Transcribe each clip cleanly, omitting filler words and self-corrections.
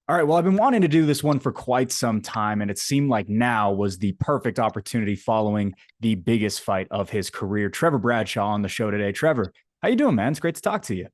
All right. Well, I've been wanting to do this one for quite some time, and it seemed like now was the perfect opportunity following the biggest fight of his career. Trever Bradshaw on the show today. Trevor, how you doing, man? It's great to talk to you.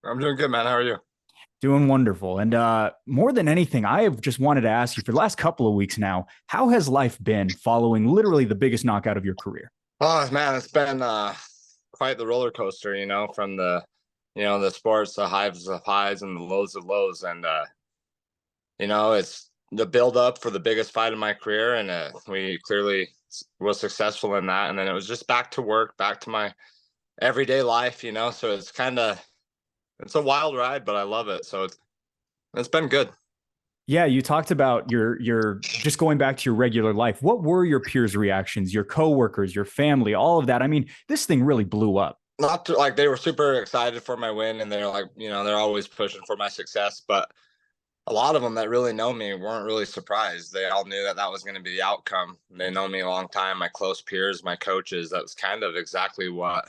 I'm doing good, man. How are you? Doing wonderful. And more than anything, I have just wanted to ask you for the last couple of weeks now, how has life been following literally the biggest knockout of your career? Oh man, it's been quite the roller coaster, from the sports, the highs of highs and the lows of lows. And it's the build up for the biggest fight of my career, and we clearly was successful in that. And then it was just back to work, back to my everyday life. So it's a wild ride, but I love it. So it's been good. Yeah, you talked about your just going back to your regular life. What were your peers' reactions, your coworkers, your family, all of that? I mean, this thing really blew up. Not to, like, they were super excited for my win, and they're like, they're always pushing for my success, but a lot of them that really know me weren't really surprised. They all knew that that was going to be the outcome. They know me a long time, my close peers, my coaches. That was kind of exactly what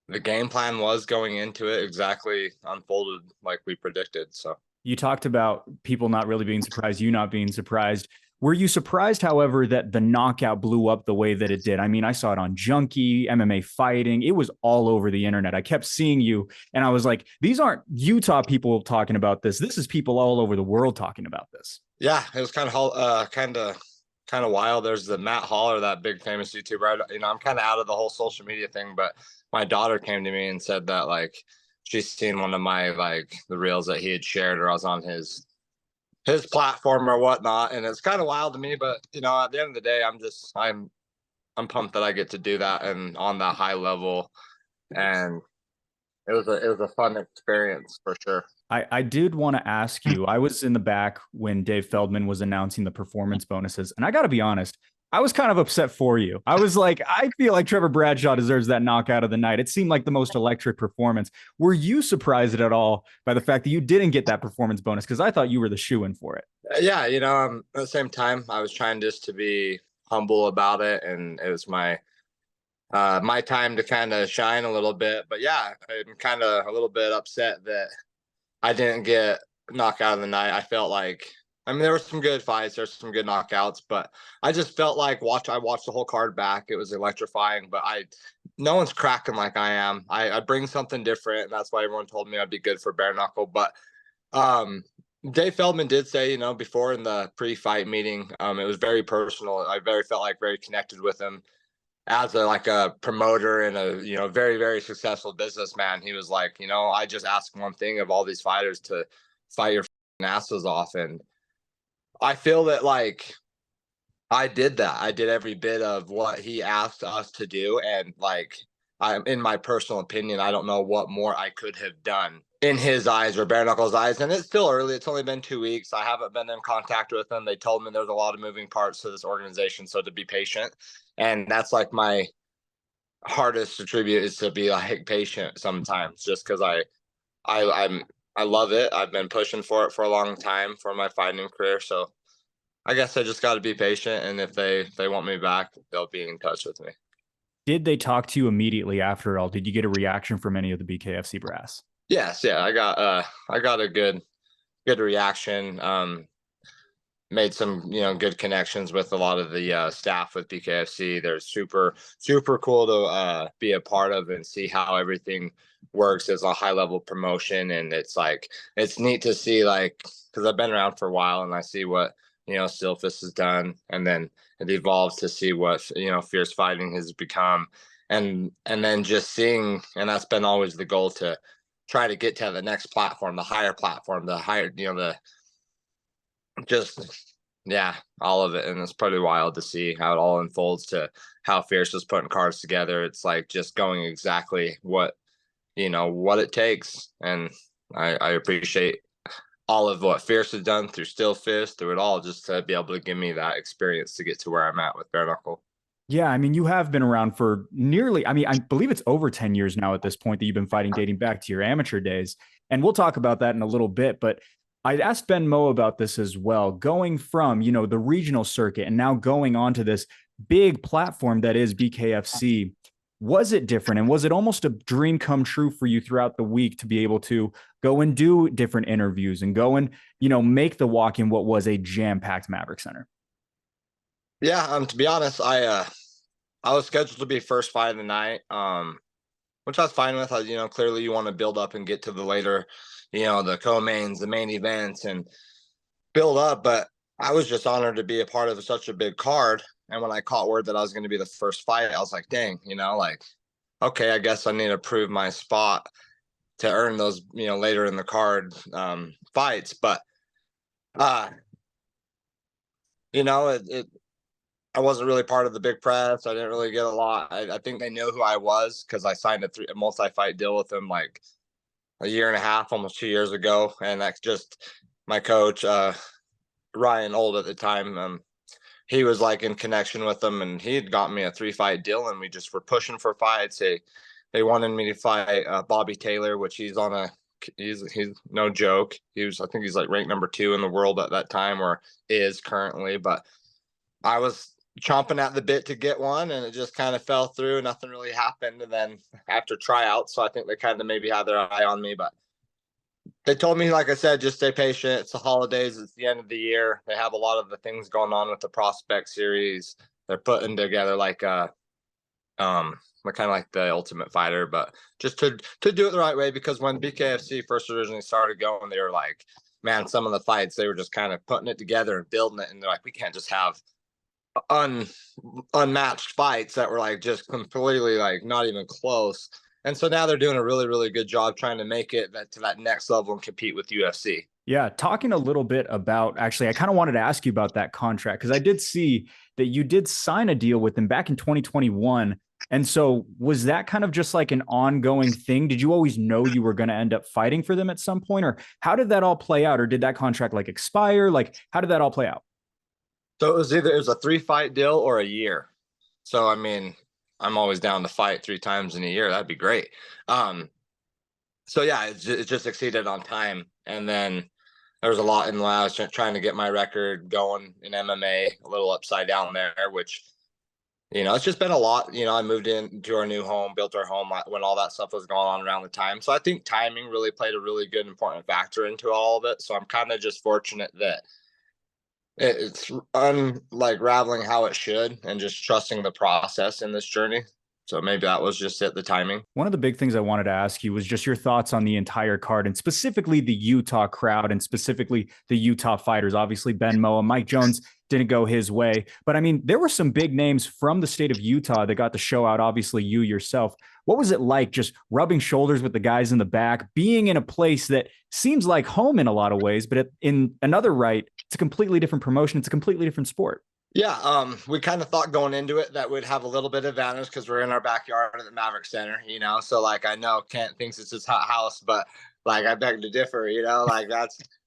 the game plan was going into it, exactly unfolded like we predicted. So You talked about people not really being surprised, you not being surprised. Were you surprised, however, that the knockout blew up the way that it did? I mean, I saw it on Junkie, MMA Fighting. It was all over the internet. I kept seeing you, and I was like, these aren't Utah people talking about this. This is people all over the world talking about this. yeah, it was kind of wild. There's the Matt Haller, that big famous YouTuber. I'm kind of out of the whole social media thing, but my daughter came to me and said that, like, she's seen one of my, like, the reels that he had shared, or I was on his platform or whatnot, and it's kind of wild to me. But at the end of the day, I'm pumped that I get to do that and on that high level, and it was a fun experience for sure. I did want to ask you. I was in the back when Dave Feldman was announcing the performance bonuses, and I got to be honest, I was kind of upset for you. I was like, I feel like Trevor Bradshaw deserves that knockout of the night. It seemed like the most electric performance. Were you surprised at all by the fact that you didn't get that performance bonus? Because I thought you were the shoe-in for it. Yeah, at the same time, I was trying just to be humble about it, and it was my time to kind of shine a little bit. But yeah, I'm kind of a little bit upset that I didn't get knockout of the night. I felt like, I mean, there were some good fights, there's some good knockouts, but I just felt like I watched the whole card back. It was electrifying, but no one's cracking like I am. I bring something different, and that's why everyone told me I'd be good for bare knuckle. But um, Dave Feldman did say, before in the pre-fight meeting, it was very personal. I very felt like very connected with him as a promoter and a very very successful businessman. He was like, I just ask one thing of all these fighters, to fight your asses off, and I feel that, like, I did that. I did every bit of what he asked us to do, and, like, in my personal opinion, I don't know what more I could have done in his eyes or bare knuckles eyes. And it's still early. It's only been 2 weeks. I haven't been in contact with them. They told me there's a lot of moving parts to this organization, so to be patient. And that's like my hardest attribute, is to be, like, patient sometimes, just because I love it. I've been pushing for it for a long time for my fighting career. So I guess I just got to be patient, and if they want me back, they'll be in touch with me. Did they talk to you immediately after it all? Did you get a reaction from any of the BKFC brass? Yes, yeah, I got a good reaction. Made some good connections with a lot of the staff with BKFC. They're super super cool to be a part of and see how everything works as a high level promotion. And it's neat to see, like, because I've been around for a while, and I see what Stillfist has done, and then it evolves to see what fierce fighting has become, and then just seeing, and that's been always the goal, to try to get to the next platform, the higher platform, the higher, the just, yeah, all of it. And it's pretty wild to see how it all unfolds, to how Fierce is putting cards together. It's like just going exactly what it takes. And I appreciate all of what Fierce has done through Still Fist, through it all, just to be able to give me that experience to get to where I'm at with bare knuckle. Yeah, I mean, you have been around for nearly, I mean, I believe it's over 10 years now at this point that you've been fighting, dating back to your amateur days. And we'll talk about that in a little bit. But I asked Ben Moe about this as well, going from, the regional circuit and now going on to this big platform that is BKFC. Was it different? And was it almost a dream come true for you throughout the week to be able to go and do different interviews and go and, make the walk in what was a jam-packed Maverick Center? Yeah, to be honest, I was scheduled to be first fight of the night, which I was fine with. Clearly you want to build up and get to the later, the co-mains, the main events, and build up. But I was just honored to be a part of such a big card. And when I caught word that I was going to be the first fight, I was like, dang, like, okay, I guess I need to prove my spot to earn those, later in the card fights. But, I wasn't really part of the big press. I didn't really get a lot. I think they knew who I was because I signed a multi-fight deal with them like a year and a half, almost 2 years ago. And that's just my coach, Ryan Old at the time. He was like in connection with them, and he had got me a 3-fight deal, and we just were pushing for fights. They wanted me to fight Bobby Taylor, which he's no joke. I think he's like ranked number 2 in the world at that time, or is currently. But I was chomping at the bit to get one, and it just kind of fell through. Nothing really happened. And then after tryouts, so I think they kind of maybe had their eye on me, but they told me, like I said, just stay patient. It's the holidays. It's the end of the year. They have a lot of the things going on with the prospect series. They're putting together like kind of like the Ultimate Fighter, but just to do it the right way. Because when BKFC first originally started going, they were like, man, some of the fights they were just kind of putting it together and building it, and they're like, we can't just have unmatched fights that were like just completely like not even close. And so now they're doing a really, really good job trying to make it to that next level and compete with UFC. Yeah, talking a little bit about, actually, I kind of wanted to ask you about that contract because I did see that you did sign a deal with them back in 2021. And so was that kind of just like an ongoing thing? Did you always know you were going to end up fighting for them at some point, or how did that all play out? Or did that contract like expire? Like, how did that all play out? So it was a 3-fight deal or a year. So, I mean, I'm always down to fight 3 times in a year. That'd be great. So yeah, it just exceeded on time. And then there was a lot in the last trying to get my record going in MMA, a little upside down there, which, it's just been a lot. I moved into our new home, built our home when all that stuff was going on around the time. So I think timing really played a really good, important factor into all of it. So I'm kind of just fortunate that it's unraveling how it should and just trusting the process in this journey. So maybe that was just it, the timing. One of the big things I wanted to ask you was just your thoughts on the entire card and specifically the Utah crowd and specifically the Utah fighters. Obviously, Ben Moa, Mike Jones didn't go his way. But I mean, there were some big names from the state of Utah that got to show out, obviously, you yourself. What was it like just rubbing shoulders with the guys in the back, being in a place that seems like home in a lot of ways, but in another right, it's a completely different promotion. It's a completely different sport. Yeah, we kind of thought going into it that we'd have a little bit of advantage because we're in our backyard at the Maverick Center, So like I know Kent thinks it's his hot house, but like I beg to differ, like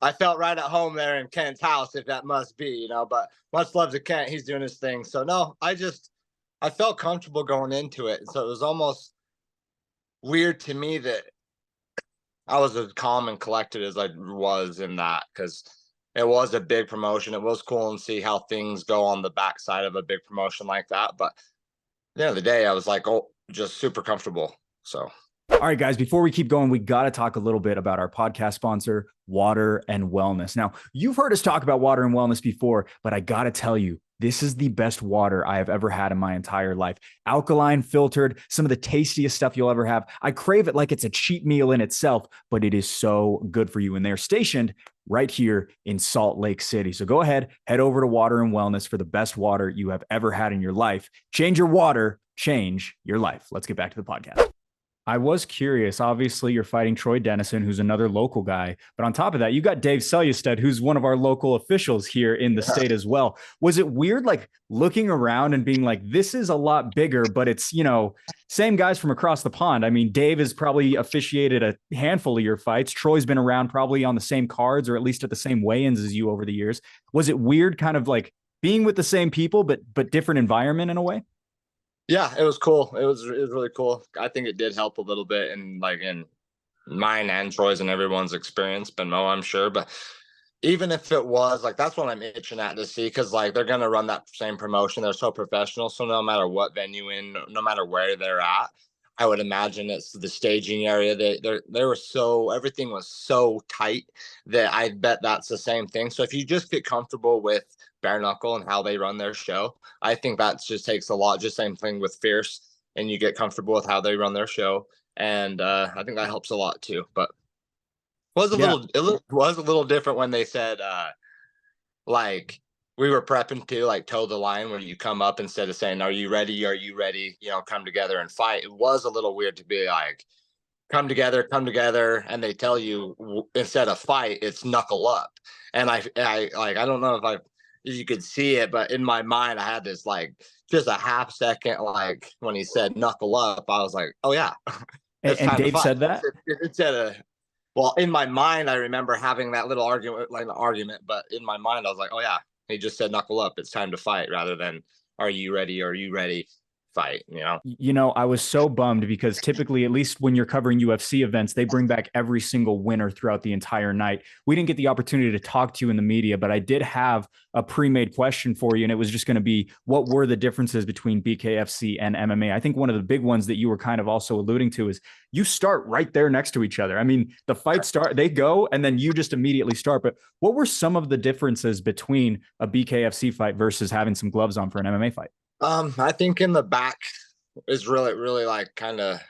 I felt right at home there in Kent's house, if that must be, but much love to Kent. He's doing his thing. So no, I felt comfortable going into it. So it was almost weird to me that I was as calm and collected as I was in that, because it was a big promotion. It was cool and see how things go on the backside of a big promotion like that. But at the end of the day, I was like, oh, just super comfortable. So. All right, guys, before we keep going, we got to talk a little bit about our podcast sponsor, Water and Wellness. Now, you've heard us talk about water and wellness before, but I got to tell you, this is the best water I have ever had in my entire life. Alkaline, filtered, some of the tastiest stuff you'll ever have. I crave it like it's a cheat meal in itself, but it is so good for you. And they're stationed right here in Salt Lake City. So go ahead, head over to Water and Wellness for the best water you have ever had in your life. Change your water, change your life. Let's get back to the podcast. I was curious. Obviously, you're fighting Troy Dennison, who's another local guy. But on top of that, you got Dave Selyusted, who's one of our local officials here in the state as well. Was it weird, like looking around and being like, this is a lot bigger, but it's, same guys from across the pond? I mean, Dave has probably officiated a handful of your fights. Troy's been around probably on the same cards or at least at the same weigh-ins as you over the years. Was it weird kind of like being with the same people, but different environment in a way? Yeah, it was cool. It was really cool. I think it did help a little bit in mine and Troy's and everyone's experience, Ben Mo, I'm sure. But even if it was like, that's what I'm itching at to see, because like they're gonna run that same promotion. They're so professional, so no matter what venue in, no matter where they're at, I would imagine it's the staging area. They were so, everything was so tight that I bet that's the same thing. So if you just get comfortable with bare knuckle and how they run their show, I think that just takes a lot. Just same thing with Fierce, and you get comfortable with how they run their show, and I think that helps a lot too. But Yeah. it was a little different when they said like we were prepping to like toe the line, where you come up instead of saying, are you ready, you know, come together and fight. It was a little weird to be like, come together, and they tell you instead of fight, it's knuckle up. And I like, I don't know if you could see it, but in my mind I had this like just a half second, like when he said knuckle up, I was like, oh yeah, it's And time to Dave fight. said that. It said a, well, in my mind, I remember having that little argument, like an argument, but in my mind, I was like, oh, yeah, he just said knuckle up. It's time to fight, rather than are you ready? Are you ready? Fight, you know? You know, I was so bummed because typically, at least when you're covering UFC events, they bring back every single winner throughout the entire night. We didn't get the opportunity to talk to you in the media, but I did have a pre-made question for you, and it was just going to be, what were the differences between BKFC and MMA? I think one of the big ones that you were kind of also alluding to is you start right there next to each other. I mean, the fights start, they go, and then you just immediately start. But what were some of the differences between a BKFC fight versus having some gloves on for an MMA fight? I think in the back is really, really like kind of,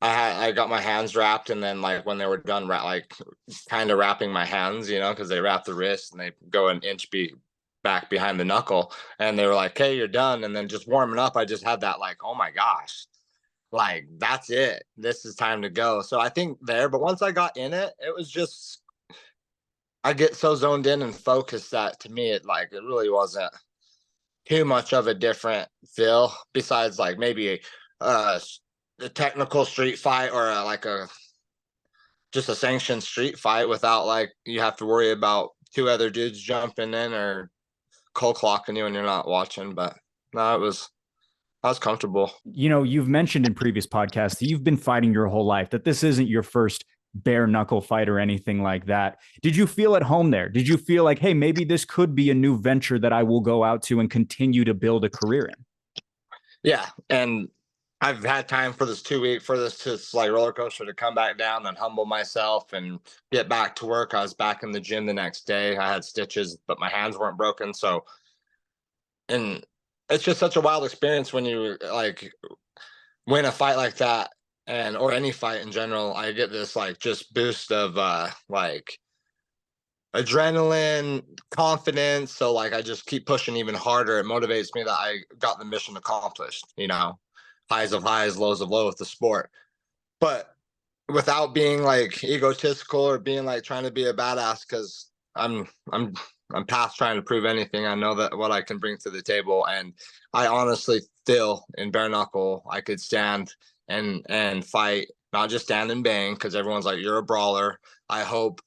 I got my hands wrapped, and then like when they were done, like kind of wrapping my hands, you know, because they wrap the wrist and they go an inch back behind the knuckle, and they were like, "Hey, you're done." And then just warming up, I just had that like, "Oh my gosh, like that's it. This is time to go." So I think there, but once I got in it, it was just, I get so zoned in and focused that to me, it really wasn't too much of a different feel, besides like maybe uh a technical street fight, or like a just a sanctioned street fight without like you have to worry about two other dudes jumping in or cold clocking you when you're not watching. But no, I was comfortable. You know, you've mentioned in previous podcasts that you've been fighting your whole life, that this isn't your first bare knuckle fight or anything like that. Did you feel at home there? Did you feel like, hey, maybe this could be a new venture that I will go out to and continue to build a career in? Yeah, and I've had time for this 2 week, for this like roller coaster to come back down and humble myself and get back to work. I was back in the gym the next day. I had stitches, but my hands weren't broken. So, and it's just such a wild experience when you like win a fight like that, and or any fight in general. I get this like just boost of like adrenaline, confidence. So like I just keep pushing even harder. It motivates me that I got the mission accomplished, you know, highs of highs, lows of low with the sport. But without being like egotistical or being like trying to be a badass, because I'm past trying to prove anything. I know that what I can bring to the table, and I honestly feel in bare knuckle I could stand and fight, not just stand and bang, because everyone's like, you're a brawler. I hope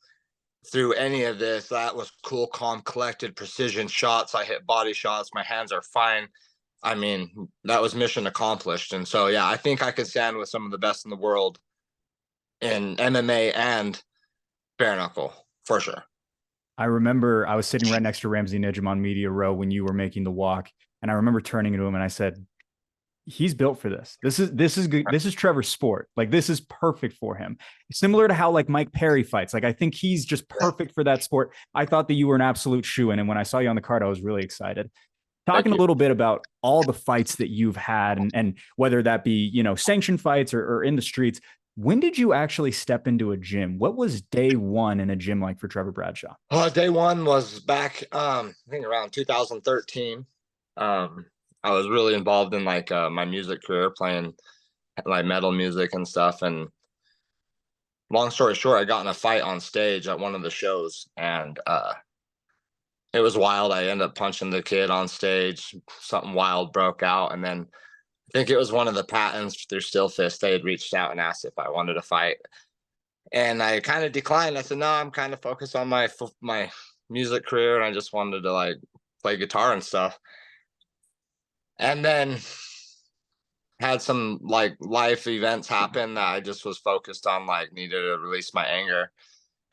through any of this, that was cool, calm, collected, precision shots. I hit body shots. My hands are fine. I mean, that was mission accomplished. And so, yeah, I think I could stand with some of the best in the world in MMA and bare knuckle for sure. I remember I was sitting right next to Ramsey Nijam on Media Row when you were making the walk. And I remember turning to him and I said, he's built for this. This is good. This is Trevor's sport. Like this is perfect for him. Similar to how like Mike Perry fights. Like I think he's just perfect for that sport. I thought that you were an absolute shoe-in. And when I saw you on the card, I was really excited. Thank Talking a you. little bit about all the fights that you've had, and whether that be, you know, sanctioned fights or in the streets. When did you actually step into a gym? What was day one in a gym like for Trevor Bradshaw? Day one was back, I think around 2013. Um, I was really involved in like my music career, playing like metal music and stuff. And long story short, I got in a fight on stage at one of the shows, and it was wild. I ended up punching the kid on stage. Something wild broke out, and then I think it was one of the Patents through Still Fist. They had reached out and asked if I wanted to fight, and I kind of declined. I said, no, I'm kind of focused on my music career, and I just wanted to like play guitar and stuff. And then had some like life events happen that I just was focused on, like needed to release my anger.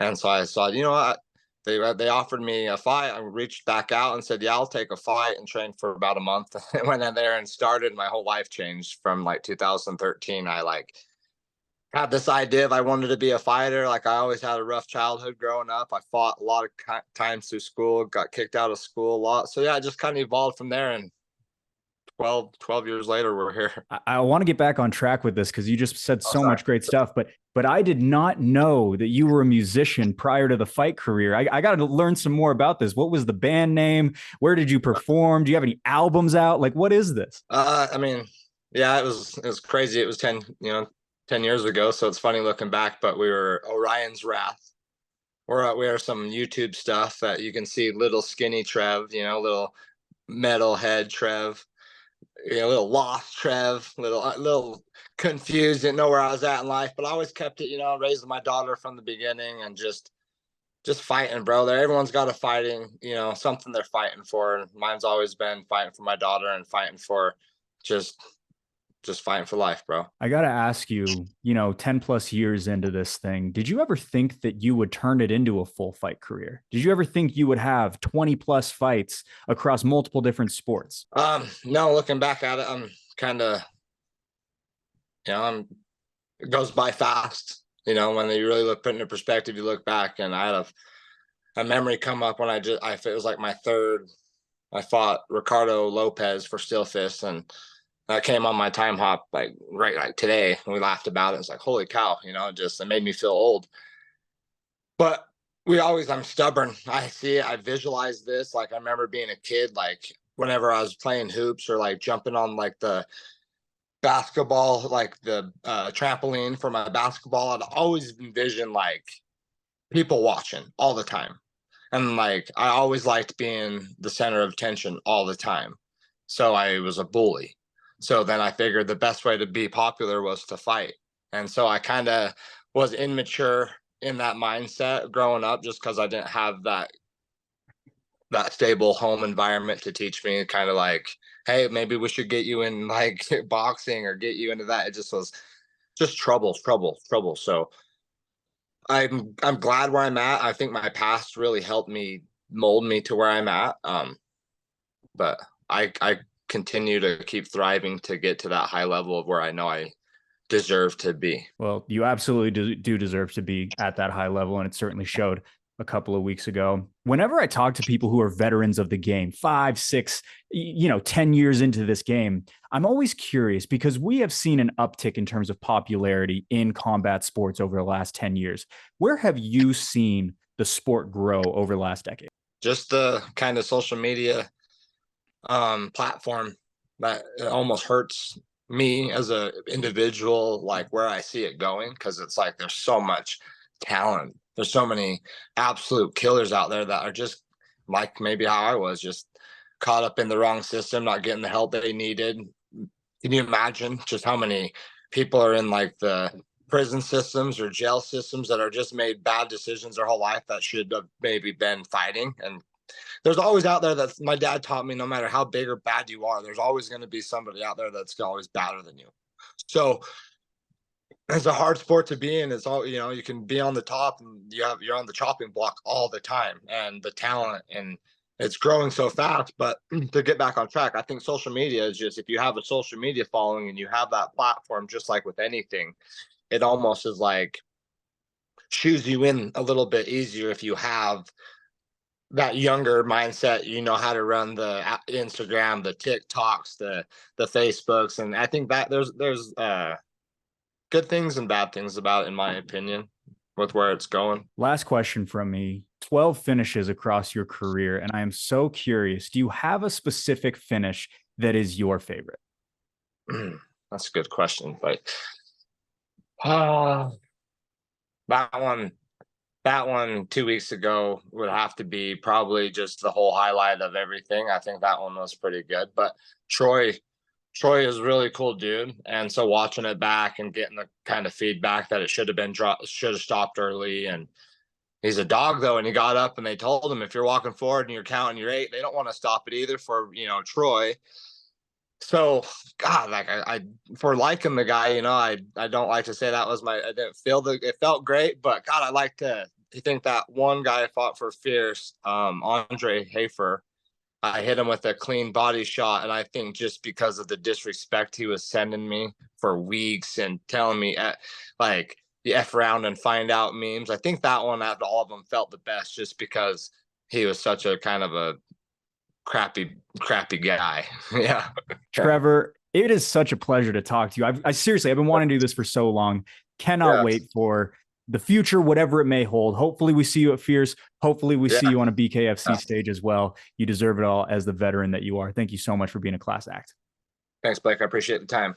And so I thought, you know what? they offered me a fight. I reached back out and said, "Yeah, I'll take a fight," and trained for about a month. I went in there and started. My whole life changed from like 2013. I like had this idea of I wanted to be a fighter. Like I always had a rough childhood growing up. I fought a lot of times through school, got kicked out of school a lot. So yeah, I just kind of evolved from there. And 12 years later, we're here. I want to get back on track with this because you just said Oh, so sorry. much great stuff, but I did not know that you were a musician prior to the fight career. I got to learn some more about this. What was the band name? Where did you perform? Do you have any albums out? Like, what is this? I mean, yeah, it was crazy. It was 10 years ago. So it's funny looking back, but we were Orion's Wrath. We are some YouTube stuff that you can see little skinny Trev, little metalhead Trev, little lost Trev, little confused, didn't know where I was at in life, but I always kept it, raising my daughter from the beginning and just fighting, bro. There, everyone's got a fighting, something they're fighting for. And mine's always been fighting for my daughter and fighting for just fighting for life, bro. I got to ask you, 10 plus years into this thing, did you ever think that you would turn it into a full fight career? Did you ever think you would have 20 plus fights across multiple different sports? No, looking back at it, I'm kind of, it goes by fast. When you really put into perspective, you look back, and I had a memory come up when it was like my third. I fought Ricardo Lopez for Still Fist, and that came on my time hop like today. And we laughed about it. It's like, holy cow, it made me feel old. But I'm stubborn. I see it. I visualize this. Like I remember being a kid, like whenever I was playing hoops or like jumping on like the basketball, like the trampoline for my basketball, I'd always envision like people watching all the time. And like I always liked being the center of attention all the time. So I was a bully. So then I figured the best way to be popular was to fight. And so I kind of was immature in that mindset growing up just because I didn't have that stable home environment to teach me kind of like, hey, maybe we should get you in like boxing or get you into that. It just was just trouble. So I'm glad where I'm at. I think my past really helped me mold me to where I'm at. But I continue to keep thriving to get to that high level of where I know I deserve to be. Well, you absolutely do deserve to be at that high level, and it certainly showed a couple of weeks ago. Whenever I talk to people who are veterans of the game, 5, 6, 10 years into this game, I'm always curious because we have seen an uptick in terms of popularity in combat sports over the last 10 years. Where have you seen the sport grow over the last decade? Just the kind of social media platform that it almost hurts me as a individual, like where I see it going, because it's like there's so much talent. There's so many absolute killers out there that are just like maybe how I was, just caught up in the wrong system, not getting the help they needed. Can you imagine just how many people are in like the prison systems or jail systems that are just made bad decisions their whole life that should have maybe been fighting? And there's always out there that's my dad taught me, no matter how big or bad you are, there's always going to be somebody out there that's always badder than you. So it's a hard sport to be in. It's all, you can be on the top and you're on the chopping block all the time, and the talent, and it's growing so fast. But to get back on track, I think social media is just, if you have a social media following and you have that platform, just like with anything, it almost is like shoes you in a little bit easier if you have that younger mindset. You know how to run the Instagram, the TikToks, the Facebooks, and I think that there's good things and bad things about it, in my opinion, with where it's going. Last question from me. 12 finishes across your career, and I am so curious, do you have a specific finish that is your favorite? That's a good question, but uh, that one 2 weeks ago would have to be probably just the whole highlight of everything. I think that one was pretty good. But Troy is a really cool dude, and so watching it back and getting the kind of feedback that it should have been should have stopped early. And he's a dog though, and he got up and they told him, if you're walking forward and you're counting your 8, they don't want to stop it either for Troy. So God, like I for liking the guy, I don't like to say that was I didn't feel it felt great, but God, I like to you think that one guy I fought for Fierce, Andre Hafer, I hit him with a clean body shot, and I think just because of the disrespect he was sending me for weeks and telling me like the F around and find out memes, I think that one out of all of them felt the best just because he was such a kind of a crappy guy. Yeah. Trever, it is such a pleasure to talk to you. I seriously, I've been wanting to do this for so long. Cannot wait for the future, whatever it may hold. Hopefully we see you at Fierce. Hopefully we see you on a BKFC stage as well. You deserve it all as the veteran that you are. Thank you so much for being a class act. Thanks, Blake. I appreciate the time.